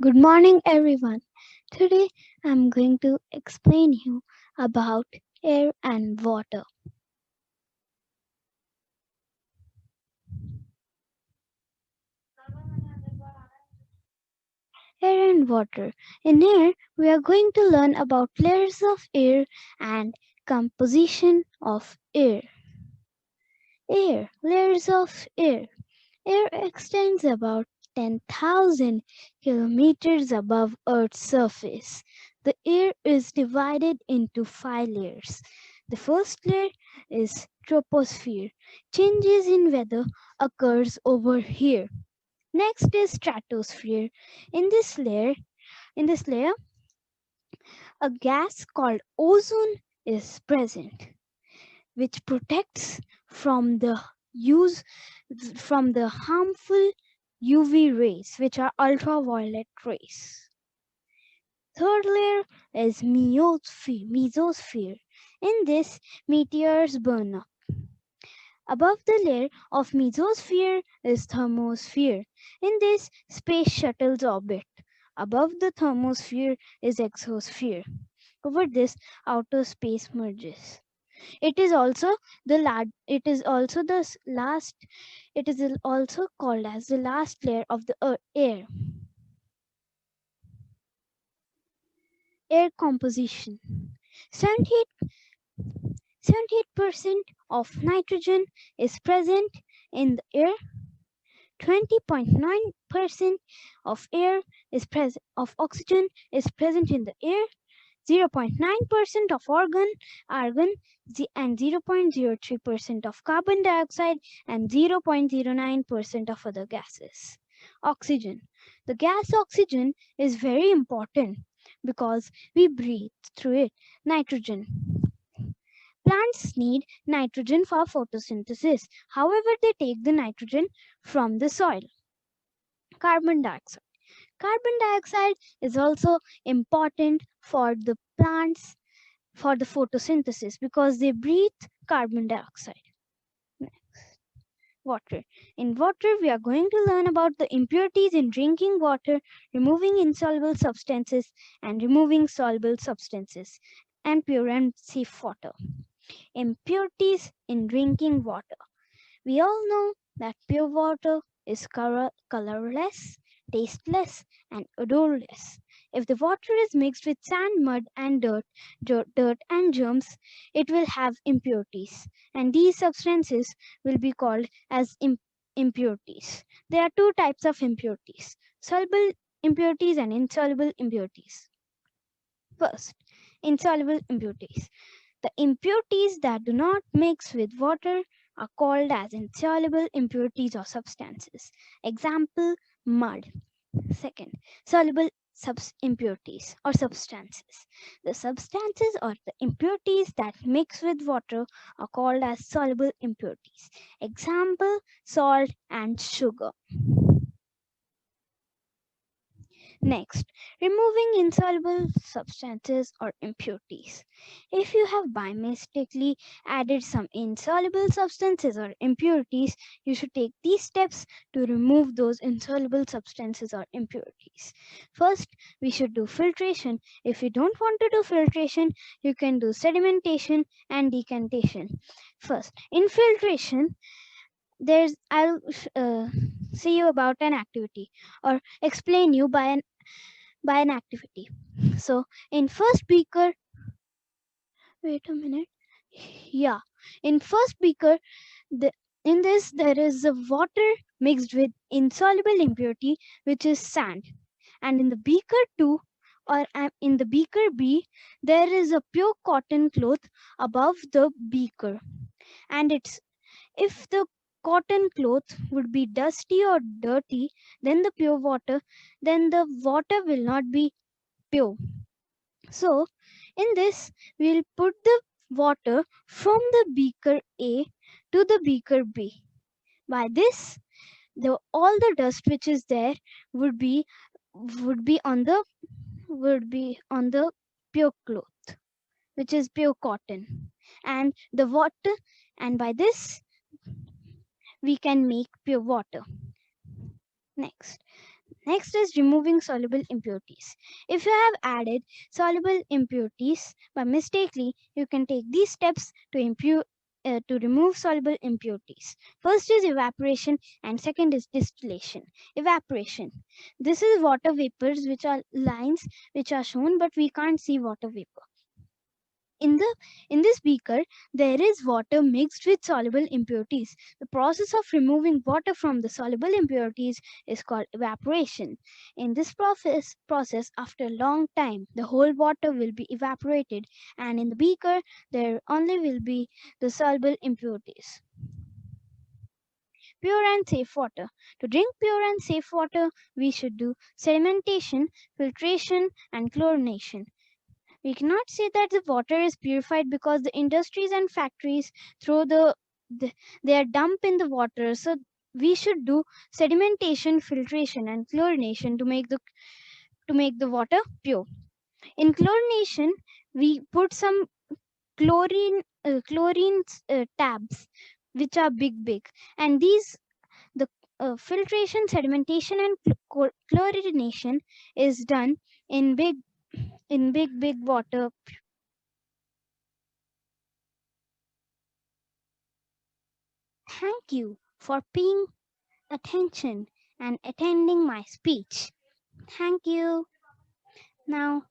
Good morning, everyone. Today I'm going to explain you about air and water. Air and water. In air, we are going to learn about layers of air and composition of air. Air, layers of air. Air extends about 10,000 kilometers above Earth's surface. The air is divided into five layers. The first layer is troposphere. Changes in weather occurs over here. Next is stratosphere. In this layer, in this layer, a gas called ozone is present, which protects from the use from the harmful UV rays, which are ultraviolet rays. Third layer is mesosphere. In this, meteors burn up. Above the layer of mesosphere is thermosphere. In this, space shuttles orbit. Above the thermosphere is exosphere. Over this, outer space merges. It is also the it is also the last it is also called as the last layer of the air. Air composition. 78% of nitrogen is present in the air. 20.9% of air is present of oxygen is present in the air. 0.9% of argon, and 0.03% of carbon dioxide, and 0.09% of other gases. Oxygen. The gas oxygen is very important because we breathe through it. Nitrogen. Plants need nitrogen for photosynthesis. However, they take the nitrogen from the soil. Carbon dioxide. Carbon dioxide is also important for the plants for the photosynthesis because they breathe carbon dioxide. Next, water. In water, we are going to learn about the impurities in drinking water, removing insoluble substances, and removing soluble substances, and pure and safe water. Impurities in drinking water. We all know that pure water is colorless, tasteless, and odorless. If the water is mixed with sand, mud, and dirt and germs, it will have impurities, and these substances will be called as impurities. There are two types of impurities: soluble impurities and insoluble impurities. First, insoluble impurities. The impurities that do not mix with water are called as insoluble impurities or substances. Example, mud. Second, soluble impurities or substances. The substances or the impurities that mix with water are called as soluble impurities. Example, salt and sugar. Next, removing insoluble substances or impurities. If you have by mistakenly added some insoluble substances or impurities, you should take these steps to remove those insoluble substances or impurities. First, we should do filtration. If you don't want to do filtration, you can do sedimentation and decantation. First, in filtration, I'll see you about an activity or explain you by an activity. So in first beaker, wait a minute. Yeah, in first beaker, the in this there is a water mixed with insoluble impurity, which is sand, and in the beaker 2 or in the beaker B, there is a pure cotton cloth above the beaker, and it's if the cotton cloth would be dusty or dirty, then the water will not be pure. So, in this, we'll put the water from the beaker A to the beaker B. By this, all the dust which is there would be would be on the would be on the pure cloth, which is pure cotton, and the water. And by this, we can make pure water. Next, Next is removing soluble impurities. If you have added soluble impurities by mistakenly, you can take these steps to remove soluble impurities. First is evaporation and second is distillation. Evaporation. This is water vapors which are lines which are shown but we can't see water vapor. In this beaker, there is water mixed with soluble impurities. The process of removing water from the soluble impurities is called evaporation. In this process, after a long time, the whole water will be evaporated, and in the beaker, there only will be the soluble impurities. Pure and safe water. To drink pure and safe water, we should do sedimentation, filtration, and chlorination. We cannot say that the water is purified because the industries and factories throw their dump in the water. So we should do sedimentation, filtration, and chlorination to make the water pure. In chlorination, we put some chlorine tabs, which are big, and these the filtration, sedimentation, and chlorination is done in big water. Thank you for paying attention and attending my speech. Thank you. Now